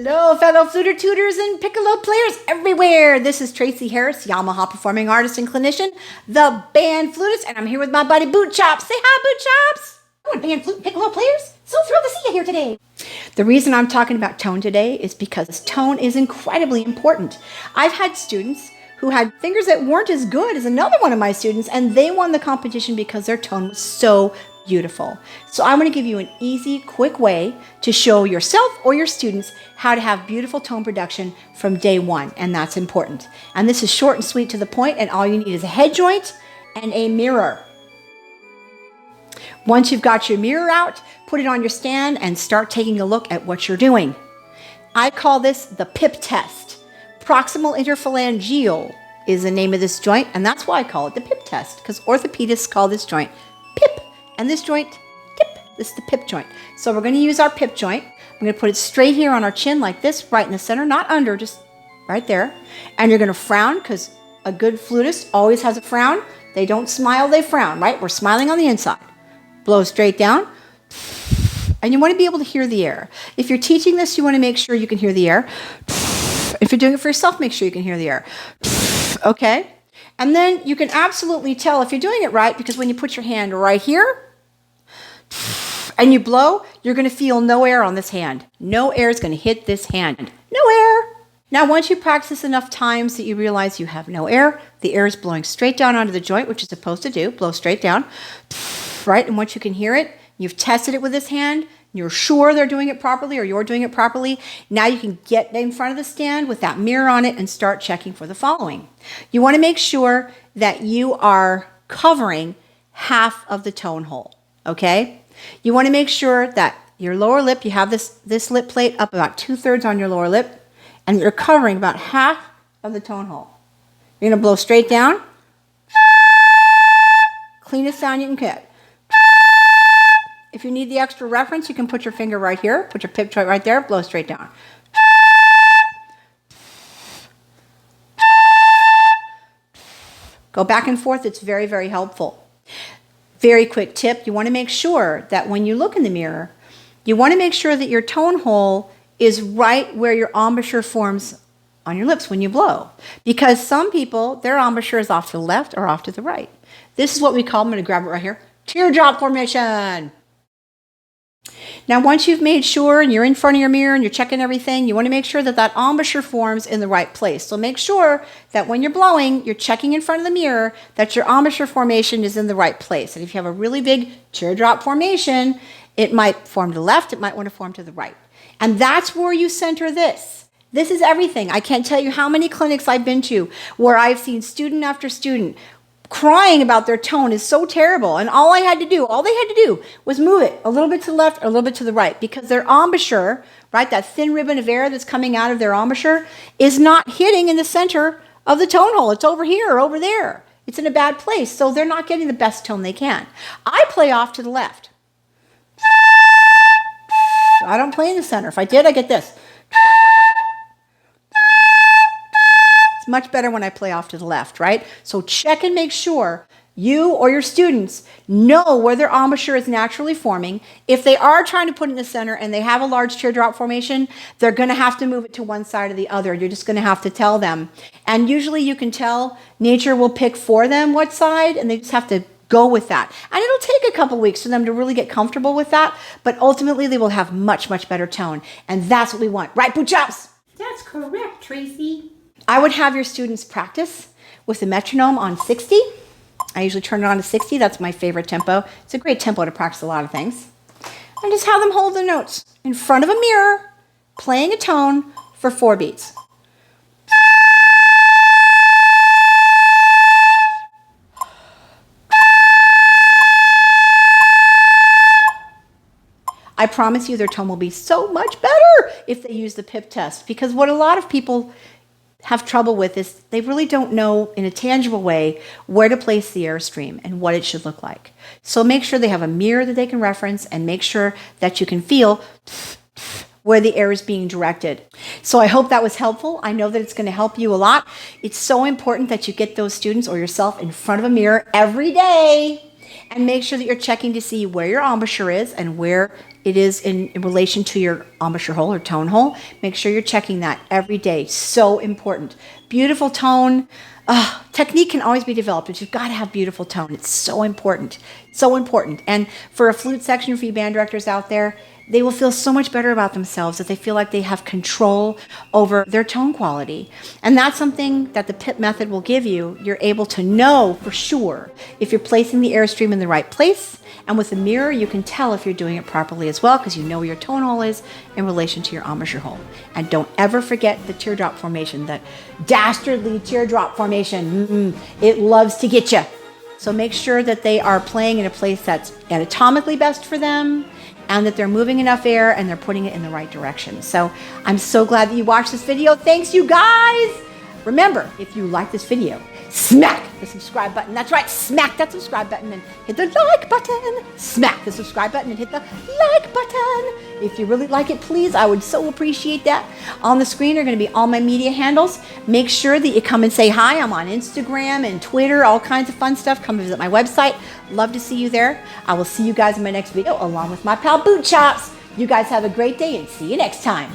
Hello, fellow fluter tutors and piccolo players everywhere. This is Tracy Harris, Yamaha performing artist and clinician, the band flutist, and I'm here with my buddy Boot Chops. Say hi, Boot Chops. Oh, band flute and piccolo players. So thrilled to see you here today. The reason I'm talking about tone today is because tone is incredibly important. I've had students who had fingers that weren't as good as another one of my students, and they won the competition because their tone was so beautiful. So I'm going to give you an easy, quick way to show yourself or your students how to have beautiful tone production from day one, and that's important. And this is short and sweet to the point, and all you need is a head joint and a mirror. Once you've got your mirror out, put it on your stand and start taking a look at what you're doing. I call this the PIP test. Proximal interphalangeal is the name of this joint, and that's why I call it the PIP test, because orthopedists call this joint PIP, and this joint, PIP. This is the PIP joint. So we're going to use our PIP joint. I'm going to put it straight here on our chin like this, right in the center, not under, just right there. And you're going to frown, because a good flutist always has a frown. They don't smile, they frown, right? We're smiling on the inside. Blow straight down. And you want to be able to hear the air. If you're teaching this, you want to make sure you can hear the air. If you're doing it for yourself, make sure you can hear the air. Okay? And then you can absolutely tell if you're doing it right, because when you put your hand right here and you blow, you're going to feel no air on this hand. No air is going to hit this hand. No air. Now, once you practice enough times that you realize you have no air, the air is blowing straight down onto the joint, which it's supposed to do. Blow straight down. Right? And once you can hear it, you've tested it with this hand, you're sure they're doing it properly or you're doing it properly, now you can get in front of the stand with that mirror on it and start checking for the following. You want to make sure that you are covering half of the tone hole, okay? You want to make sure that your lower lip, you have this lip plate up about 2/3 on your lower lip, and you're covering about half of the tone hole. You're going to blow straight down. Cleanest sound you can get. If you need the extra reference, you can put your finger right here, put your PIP joint right there, blow straight down. Go back and forth. It's very, very helpful. Very quick tip. You want to make sure that when you look in the mirror, you want to make sure that your tone hole is right where your embouchure forms on your lips when you blow. Because some people, their embouchure is off to the left or off to the right. This is what we call, I'm going to grab it right here, teardrop formation. Now, once you've made sure and you're in front of your mirror and you're checking everything, you want to make sure that that embouchure forms in the right place. So make sure that when you're blowing, you're checking in front of the mirror that your embouchure formation is in the right place. And if you have a really big teardrop formation, it might form to the left, it might want to form to the right. And that's where you center this. This is everything. I can't tell you how many clinics I've been to where I've seen student after student crying about their tone is so terrible, and all they had to do was move it a little bit to the left or a little bit to the right, because their embouchure, right, that thin ribbon of air that's coming out of their embouchure is not hitting in the center of the tone hole. It's over here or over there. It's in a bad place, so they're not getting the best tone they can. I play off to the left. I don't play in the center. If I did, I get this. Much better when I play off to the left, right? So check and make sure you or your students know where their embouchure is naturally forming. If they are trying to put it in the center and they have a large teardrop formation, they're going to have to move it to one side or the other. You're just going to have to tell them. And usually you can tell, nature will pick for them what side, and they just have to go with that. And it'll take a couple weeks for them to really get comfortable with that, but ultimately they will have much, much better tone. And that's what we want. Right, Boot Chops? That's correct, Tracy. I would have your students practice with the metronome on 60. I usually turn it on to 60. That's my favorite tempo. It's a great tempo to practice a lot of things. And just have them hold the notes in front of a mirror, playing a tone for 4 beats. I promise you their tone will be so much better if they use the PIP test, because what a lot of people have trouble with is they really don't know in a tangible way where to place the airstream and what it should look like. So make sure they have a mirror that they can reference, and make sure that you can feel where the air is being directed. So I hope that was helpful. I know that it's going to help you a lot. It's so important that you get those students or yourself in front of a mirror every day And make sure that you're checking to see where your embouchure is and where it is in relation to your embouchure hole or tone hole. Make sure you're checking that every day. So important. Beautiful tone. Technique can always be developed, but you've got to have beautiful tone. It's so important. So important. And for a flute section, for you band directors out there, they will feel so much better about themselves if they feel like they have control over their tone quality. And that's something that the PIP method will give you. You're able to know for sure if you're placing the airstream in the right place. And with the mirror, you can tell if you're doing it properly as well, because you know where your tone hole is in relation to your embouchure hole. And don't ever forget the teardrop formation, the dastardly teardrop formation. It loves to get you. So make sure that they are playing in a place that's anatomically best for them, and that they're moving enough air and they're putting it in the right direction. So I'm so glad that you watched this video. Thanks, you guys. Remember, if you like this video, smack the subscribe button. That's right, smack that subscribe button and hit the like button. Smack the subscribe button and hit the like button. If you really like it, please, I would so appreciate that. On the screen are going to be all my media handles. Make sure that you come and say hi. I'm on Instagram and Twitter, all kinds of fun stuff. Come visit my website. Love to see you there. I will see you guys in my next video along with my pal Boot Chops. You guys have a great day and see you next time.